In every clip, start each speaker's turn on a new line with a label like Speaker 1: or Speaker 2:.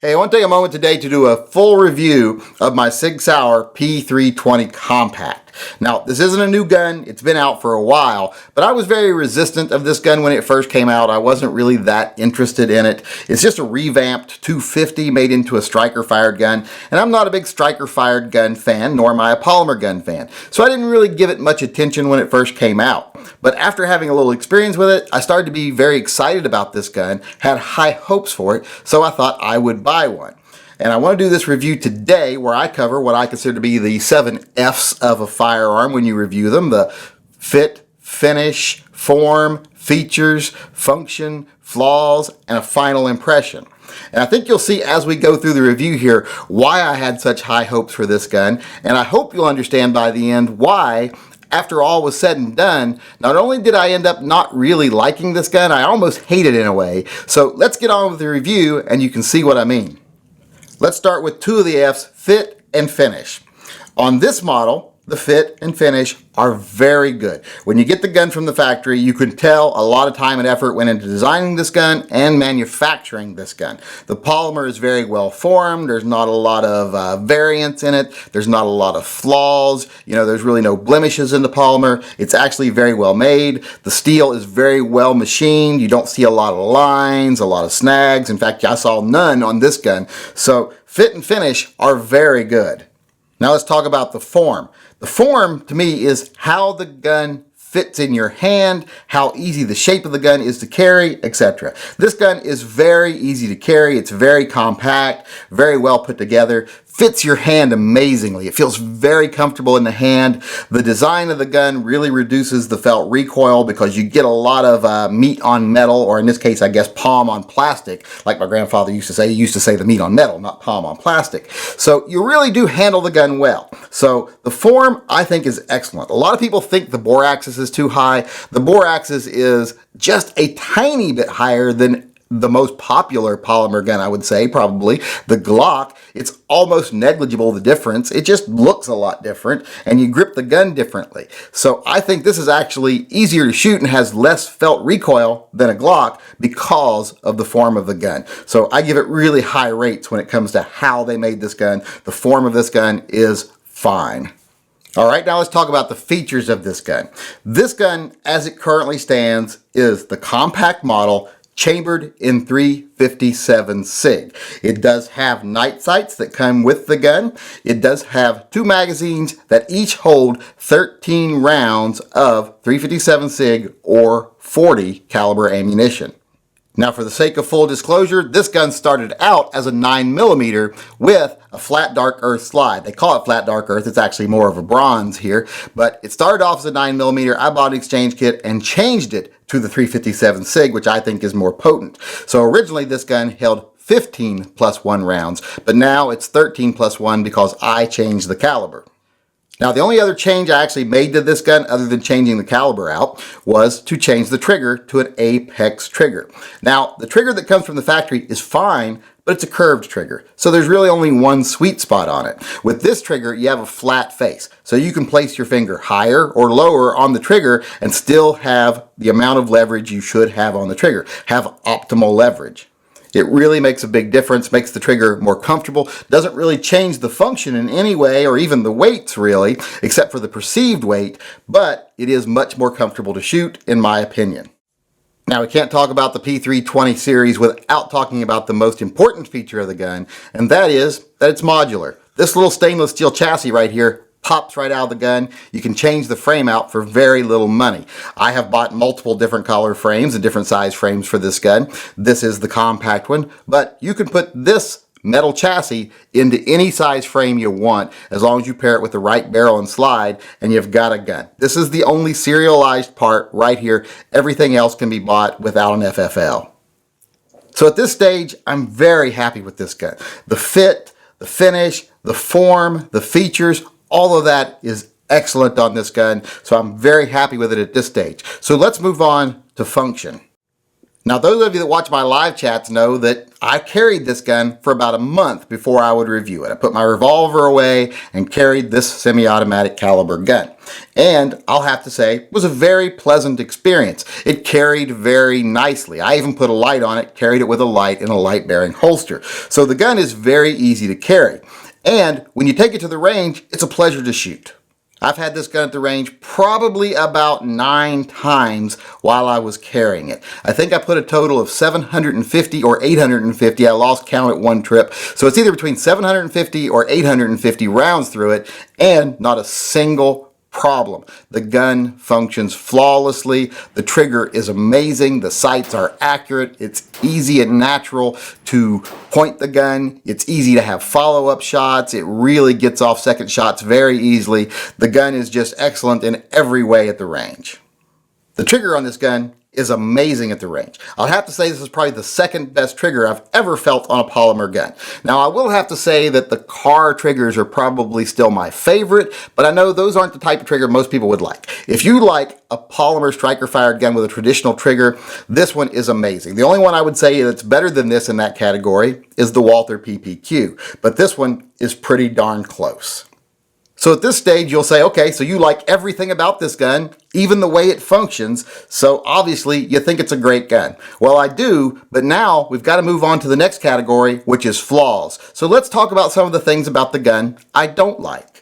Speaker 1: Hey, I want to take a moment today to do a full review of my SIG P320 Compact. Now, this isn't a new gun. It's been out for a while, but I was very resistant of this gun when it first came out. I wasn't really that interested in it. It's just a revamped 250 made into a striker-fired gun, and I'm not a big striker-fired gun fan, nor am I a polymer gun fan. So I didn't really give it much attention when it first came out. But after having a little experience with it, I started to be very excited about this gun, had high hopes for it, so I thought I would buy one. And I want to do this review today where I cover what I consider to be the 7 F's of a firearm when you review them: the fit, finish, form, features, function, flaws, and a final impression. And I think you'll see as we go through the review here why I had such high hopes for this gun, and I hope you'll understand by the end why, after all was said and done, not only did I end up not really liking this gun, I almost hate it in a way. So let's get on with the review and you can see what I mean. Let's start with 2 of the F's, fit and finish. On this model, the fit and finish are very good. When you get the gun from the factory, you can tell a lot of time and effort went into designing this gun and manufacturing this gun. The polymer is very well formed. There's not a lot of variance in it. There's not a lot of flaws. There's really no blemishes in the polymer. It's actually very well made. The steel is very well machined. You don't see a lot of lines, a lot of snags. In fact, I saw none on this gun. So fit and finish are very good. Now let's talk about the form. The form, to me, is how the gun fits in your hand, how easy the shape of the gun is to carry, etc. This gun is very easy to carry. It's very compact, very well put together, fits your hand amazingly. It feels very comfortable in the hand. The design of the gun really reduces the felt recoil because you get a lot of meat on metal, or in this case, I guess, palm on plastic, like my grandfather used to say. He used to say the meat on metal, not palm on plastic. So you really do handle the gun well. So the form, I think, is excellent. A lot of people think the bore axis is too high. The bore axis is just a tiny bit higher than the most popular polymer gun, I would say, probably the Glock. It's almost negligible, the difference. It just looks a lot different, and you grip the gun differently. So I think this is actually easier to shoot and has less felt recoil than a Glock because of the form of the gun. So I give it really high rates when it comes to how they made this gun. The form of this gun is fine. All right, now let's talk about the features of this gun. This gun, as it currently stands, is the compact model chambered in 357 SIG. It does have night sights that come with the gun. It does have 2 magazines that each hold 13 rounds of 357 SIG or 40 caliber ammunition. Now, for the sake of full disclosure, this gun started out as a 9mm with a flat dark earth slide. They call it flat dark earth. It's actually more of a bronze here, but it started off as a 9mm. I bought an exchange kit and changed it to the 357 SIG, which I think is more potent. So originally this gun held 15 plus 1 rounds, but now it's 13 plus 1 because I changed the caliber. Now, the only other change I actually made to this gun, other than changing the caliber out, was to change the trigger to an apex trigger. Now, the trigger that comes from the factory is fine, but it's a curved trigger, so there's really only one sweet spot on it. With this trigger, you have a flat face, so you can place your finger higher or lower on the trigger and still have the amount of leverage you should have on the trigger, have optimal leverage. It really makes a big difference, makes the trigger more comfortable, doesn't really change the function in any way, or even the weights really, except for the perceived weight, but it is much more comfortable to shoot, in my opinion. Now, we can't talk about the P320 series without talking about the most important feature of the gun, and that is that it's modular. This little stainless steel chassis right here pops right out of the gun. You can change the frame out for very little money. I have bought multiple different color frames and different size frames for this gun. This is the compact one, but you can put this metal chassis into any size frame you want as long as you pair it with the right barrel and slide, and you've got a gun. This is the only serialized part right here. Everything else can be bought without an FFL. So at this stage, I'm very happy with this gun. The fit, the finish, the form, the features, all of that is excellent on this gun, so I'm very happy with it at this stage. So let's move on to function. Now, those of you that watch my live chats know that I carried this gun for about a month before I would review it. I put my revolver away and carried this semi-automatic caliber gun. And I'll have to say, it was a very pleasant experience. It carried very nicely. I even put a light on it, carried it with a light in a light-bearing holster. So the gun is very easy to carry. And when you take it to the range, it's a pleasure to shoot. I've had this gun at the range probably about 9 times while I was carrying it. I think I put a total of 750 or 850. I lost count at one trip. So it's either between 750 or 850 rounds through it, and not a single problem. The gun functions flawlessly. The trigger is amazing. The sights are accurate. It's easy and natural to point the gun. It's easy to have follow-up shots. It really gets off second shots very easily. The gun is just excellent in every way at the range. The trigger on this gun is amazing at the range. I'll have to say this is probably the second best trigger I've ever felt on a polymer gun. Now, I will have to say that the car triggers are probably still my favorite, but I know those aren't the type of trigger most people would like. If you like a polymer striker fired gun with a traditional trigger, this one is amazing. The only one I would say that's better than this in that category is the Walther PPQ, but this one is pretty darn close. So at this stage, you'll say, okay, so you like everything about this gun, even the way it functions, so obviously you think it's a great gun. Well, I do, but now we've got to move on to the next category, which is flaws. So let's talk about some of the things about the gun I don't like.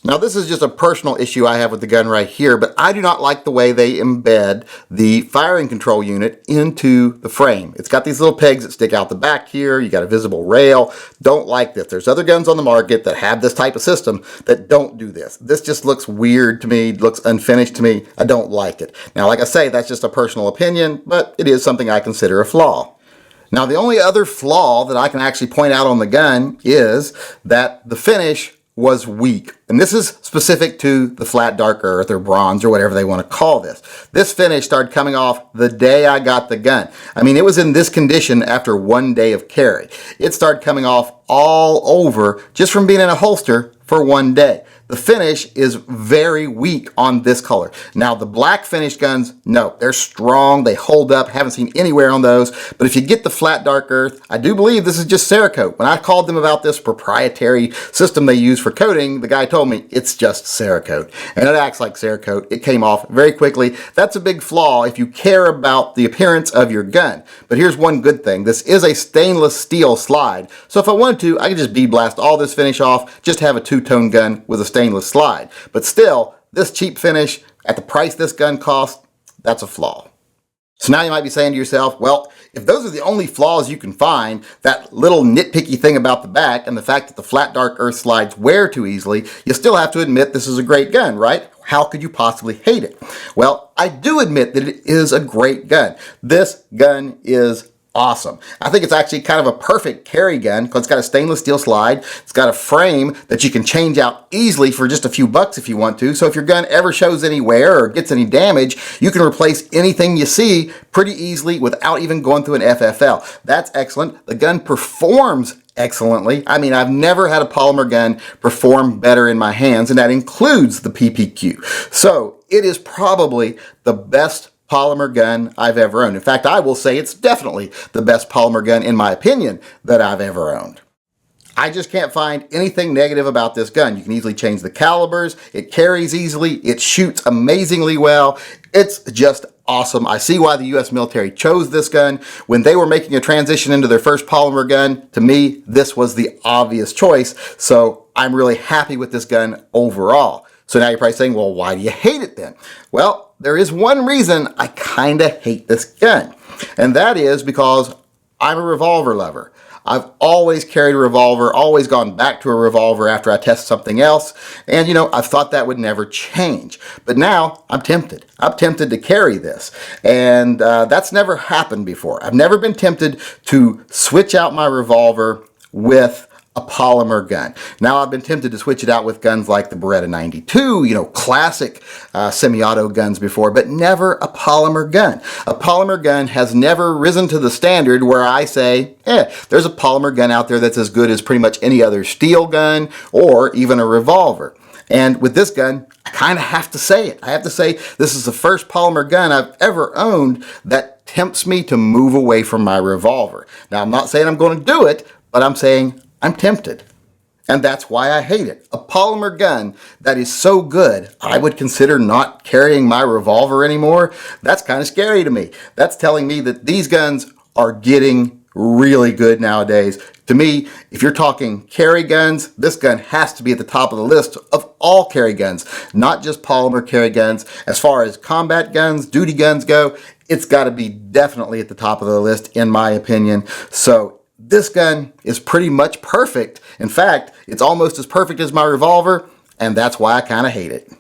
Speaker 1: Now, this is just a personal issue I have with the gun right here, but I do not like the way they embed the firing control unit into the frame. It's got these little pegs that stick out the back here. You got a visible rail. Don't like this. There's other guns on the market that have this type of system that don't do this. This just looks weird to me, looks unfinished to me. I don't like it. Now, like I say, that's just a personal opinion, but it is something I consider a flaw. Now, the only other flaw that I can actually point out on the gun is that the finish was weak. And this is specific to the flat dark earth or bronze or whatever they want to call this. This finish started coming off the day I got the gun. I mean, it was in this condition after one day of carry. It started coming off all over just from being in a holster for one day. The finish is very weak on this color. Now, the black finished guns, no, they're strong. They hold up. Haven't seen anywhere on those. But if you get the flat dark earth, I do believe this is just Cerakote. When I called them about this proprietary system they use for coating, the guy told me it's just Cerakote. And it acts like Cerakote. It came off very quickly. That's a big flaw if you care about the appearance of your gun. But here's one good thing. This is a stainless steel slide. So if I wanted to, I could just bead blast all this finish off, just have a two-tone gun with a stainless slide. But still, this cheap finish at the price this gun costs, that's a flaw. So now you might be saying to yourself, well, if those are the only flaws you can find, that little nitpicky thing about the back and the fact that the flat dark earth slides wear too easily, you still have to admit this is a great gun, right? How could you possibly hate it? Well, I do admit that it is a great gun. This gun is awesome. I think it's actually kind of a perfect carry gun because it's got a stainless steel slide. It's got a frame that you can change out easily for just a few bucks if you want to. So if your gun ever shows any wear or gets any damage, you can replace anything you see pretty easily without even going through an FFL. That's excellent. The gun performs excellently. I mean, I've never had a polymer gun perform better in my hands, and that includes the PPQ. So it is probably the best polymer gun I've ever owned. In fact, I will say it's definitely the best polymer gun, in my opinion, that I've ever owned. I just can't find anything negative about this gun. You can easily change the calibers. It carries easily. It shoots amazingly well. It's just awesome. I see why the U.S. military chose this gun. When they were making a transition into their first polymer gun, to me, this was the obvious choice. So I'm really happy with this gun overall. So now you're probably saying, well, why do you hate it then? Well, there is one reason I kind of hate this gun, and that is because I'm a revolver lover. I've always carried a revolver, always gone back to a revolver after I test something else, and you know, I've thought that would never change. But now I'm tempted. I'm tempted to carry this, and that's never happened before. I've never been tempted to switch out my revolver with a polymer gun. Now I've been tempted to switch it out with guns like the Beretta 92, you know, classic semi-auto guns before, but never a polymer gun. A polymer gun has never risen to the standard where I say, there's a polymer gun out there that's as good as pretty much any other steel gun or even a revolver. And with this gun, I kind of have to say it. I have to say this is the first polymer gun I've ever owned that that tempts me to move away from my revolver. Now, I'm not saying I'm going to do it, but I'm saying I'm tempted. And that's why I hate it. A polymer gun that is so good, I would consider not carrying my revolver anymore. That's kind of scary to me. That's telling me that these guns are getting really good nowadays. To me, if you're talking carry guns, this gun has to be at the top of the list of all carry guns, not just polymer carry guns. As far as combat guns, duty guns go, it's got to be definitely at the top of the list, in my opinion. So this gun is pretty much perfect. In fact, it's almost as perfect as my revolver, and that's why I kind of hate it.